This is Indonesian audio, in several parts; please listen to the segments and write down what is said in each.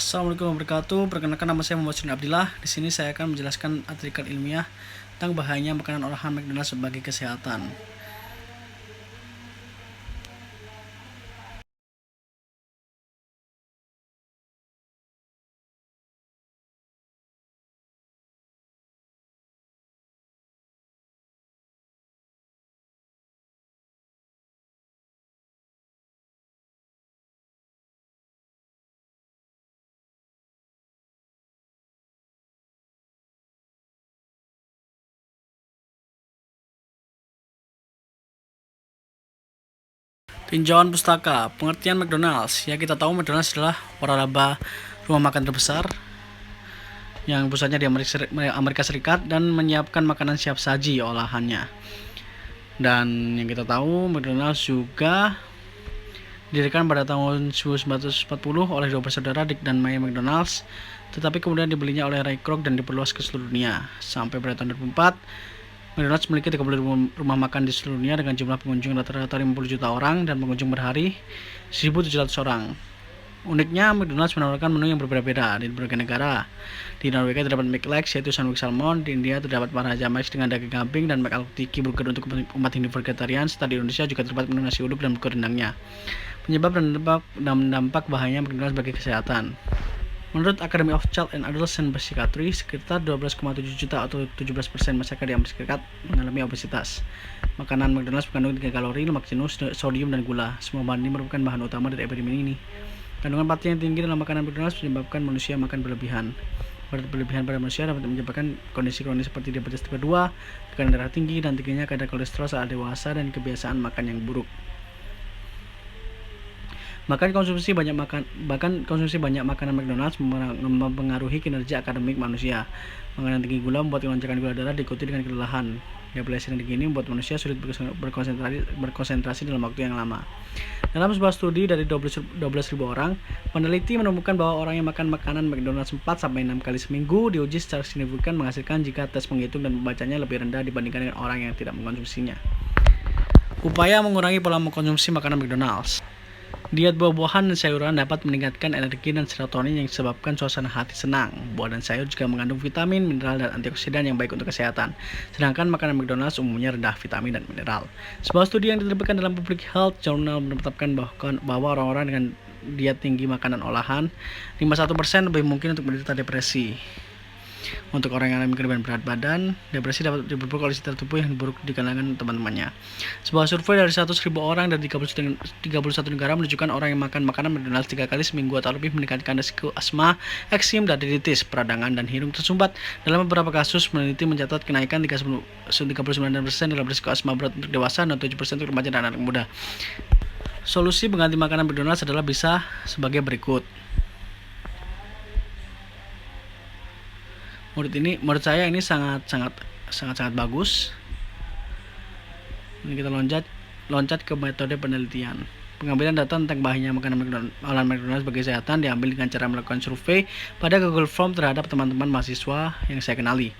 Assalamualaikum warahmatullahi wabarakatuh. Perkenalkan, nama saya Muhammad Sudin Abdillah. Di sini saya akan menjelaskan artikel ilmiah tentang bahayanya makanan olahan McDonald's sebagai kesehatan. Tinjauan pustaka, pengertian McDonald's. Ya, kita tahu McDonald's adalah waralaba rumah makan terbesar yang pusatnya di Amerika Serikat dan menyiapkan makanan siap saji olahannya. Dan yang kita tahu, McDonald's juga didirikan pada tahun 1940 oleh dua bersaudara, Dick dan May McDonald's, tetapi kemudian dibelinya oleh Ray Kroc dan diperluas ke seluruh dunia. Sampai pada tahun 2004, McDonald's memiliki 30 rumah makan di seluruh dunia dengan jumlah pengunjung rata-rata 50 juta orang dan pengunjung per hari 1.700 orang. Uniknya, McDonald's menawarkan menu yang berbeda-beda di berbagai negara. Di Norwegia terdapat McLegs, yaitu sandwich salmon. Di India terdapat Maharaja Max dengan daging kambing dan McAltiki burger untuk umat Hindu vegetarian. Serta di Indonesia juga terdapat menu nasi uduk dan burger rendangnya. Penyebab dan dampak bahayanya McDonald's bagi kesehatan. Menurut Academy of Child and Adolescent Psychiatry, sekitar 12,7 juta atau 17% masyarakat di Amerika Serikat mengalami obesitas. Makanan McDonald's mengandung 3 kalori, lemak jenuh, sodium, dan gula. Semua bahan ini merupakan bahan utama dari epidemi ini. Kandungan pati yang tinggi dalam makanan McDonald's menyebabkan manusia makan berlebihan. Berat berlebihan pada manusia dapat menyebabkan kondisi kronis seperti diabetes tipe 2, tekanan darah tinggi, dan tingginya kadar kolesterol saat dewasa, dan kebiasaan makan yang buruk. Bahkan konsumsi banyak makanan McDonald's mempengaruhi kinerja akademik manusia. Makanan tinggi gula membuat lonjakan gula darah diikuti dengan kelelahan. Diabetes yang tinggi ini membuat manusia sulit berkonsentrasi dalam waktu yang lama. Dalam sebuah studi dari 12.000 orang, peneliti menemukan bahwa orang yang makan makanan McDonald's 4-6 kali seminggu diuji secara signifikan menghasilkan jika tes penghitung dan pembacanya lebih rendah dibandingkan dengan orang yang tidak mengkonsumsinya. Upaya mengurangi pola mengkonsumsi makanan McDonald's. Diet buah-buahan dan sayuran dapat meningkatkan energi dan serotonin yang disebabkan suasana hati senang. Buah dan sayur juga mengandung vitamin, mineral, dan antioksidan yang baik untuk kesehatan. Sedangkan makanan McDonald's umumnya rendah vitamin dan mineral. Sebuah studi yang diterbitkan dalam Public Health Journal menetapkan bahwa orang-orang dengan diet tinggi makanan olahan 51% lebih mungkin untuk menderita depresi. Untuk orang yang mengalami kelebihan berat badan, depresi dapat disebabkan oleh citra tubuh yang buruk di kalangan teman-temannya. Sebuah survei dari 100.000 orang dari 31 negara menunjukkan orang yang makan makanan McDonald's 3 kali seminggu atau lebih meningkatkan risiko asma, eksim, dan rinitis, peradangan, dan hidung tersumbat. Dalam beberapa kasus, peneliti mencatat kenaikan 39% dalam risiko asma berat untuk dewasa dan 7% untuk remaja dan anak muda. Solusi pengganti makanan McDonald's adalah bisa sebagai berikut. Menurut saya ini sangat bagus. Ini kita loncat ke metode penelitian. Pengambilan data tentang bahayanya makanan olahan McDonald's bagi kesehatan diambil dengan cara melakukan survei pada Google Form terhadap teman-teman mahasiswa yang saya kenali.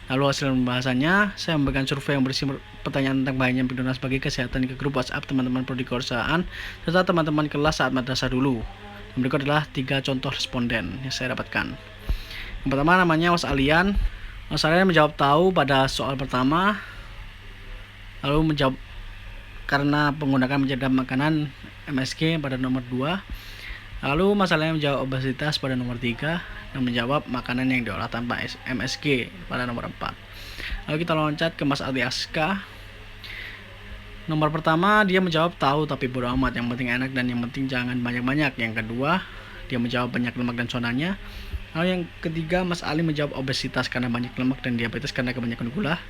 Lalu hasil pembahasannya, saya memberikan survei yang berisi pertanyaan tentang bahayanya McDonald's bagi kesehatan ke grup WhatsApp teman-teman prodi perusahaan serta teman-teman kelas saat madrasah dulu. Dan berikut adalah 3 contoh responden yang saya dapatkan. Yang pertama namanya Mas Alian. Mas Alian menjawab tahu pada soal pertama, lalu menjawab karena menggunakan menjaga makanan MSG pada nomor 2. Lalu Mas Alian menjawab obesitas pada nomor 3 dan menjawab makanan yang diolah tanpa MSG pada nomor 4. Lalu kita loncat ke Mas Adi Aska. Nomor pertama dia menjawab tahu tapi bodo amat, yang penting enak dan yang penting jangan banyak-banyak. Yang kedua dia menjawab banyak lemak dan sodanya. Lalu yang ketiga Mas Ali menjawab obesitas karena banyak lemak dan diabetes karena kebanyakan gula.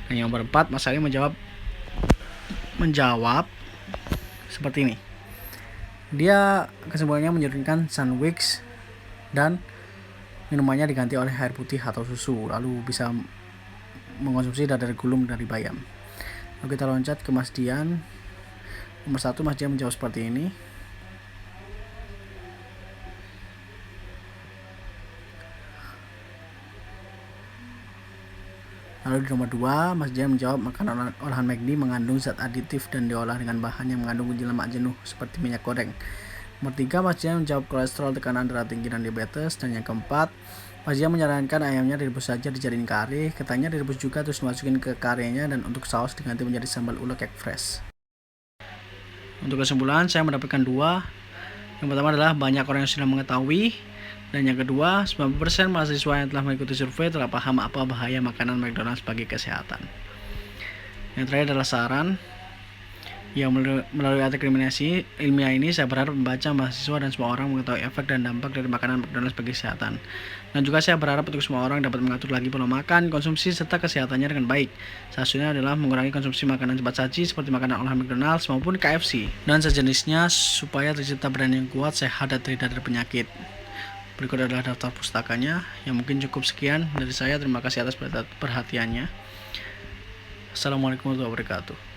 Dan yang nomor 4 Mas Ali menjawab seperti ini. Dia kesimpulannya menyarankan sandwich dan minumannya diganti oleh air putih atau susu, lalu bisa mengonsumsi dadar gulung dari bayam. Lalu kita loncat ke Mas Dian. Nomor 1 Mas Dian menjawab seperti ini. Lalu di nomor 2, Mas Dian menjawab makanan olahan McD mengandung zat aditif dan diolah dengan bahan yang mengandung lemak jenuh seperti minyak goreng. Nomor 3, pasien menjawab kolesterol, tekanan darah tinggi, dan diabetes. Dan yang keempat, pasien menyarankan ayamnya direbus saja, dijadiin kari, ketannya direbus juga terus dimasukin ke karinya, dan untuk saus diganti menjadi sambal ulek egg fresh. Untuk kesimpulan, saya mendapatkan 2. Yang pertama adalah banyak orang yang sudah mengetahui, dan yang kedua, 90% mahasiswa yang telah mengikuti survei telah paham apa bahaya makanan McDonald's bagi kesehatan. Yang terakhir adalah saran. Yang melalui artikel ilmiah ini, saya berharap membaca mahasiswa dan semua orang mengetahui efek dan dampak dari makanan McDonald's bagi kesehatan. Dan juga saya berharap untuk semua orang dapat mengatur lagi pola makan, konsumsi, serta kesehatannya dengan baik. Salah satunya adalah mengurangi konsumsi makanan cepat saji seperti makanan olahan McDonald's maupun KFC dan sejenisnya supaya tercipta badan yang kuat, sehat, dan terhindar dari penyakit. Berikut adalah daftar pustakanya yang mungkin cukup sekian dari saya. Terima kasih atas perhatiannya. Assalamualaikum warahmatullahi wabarakatuh.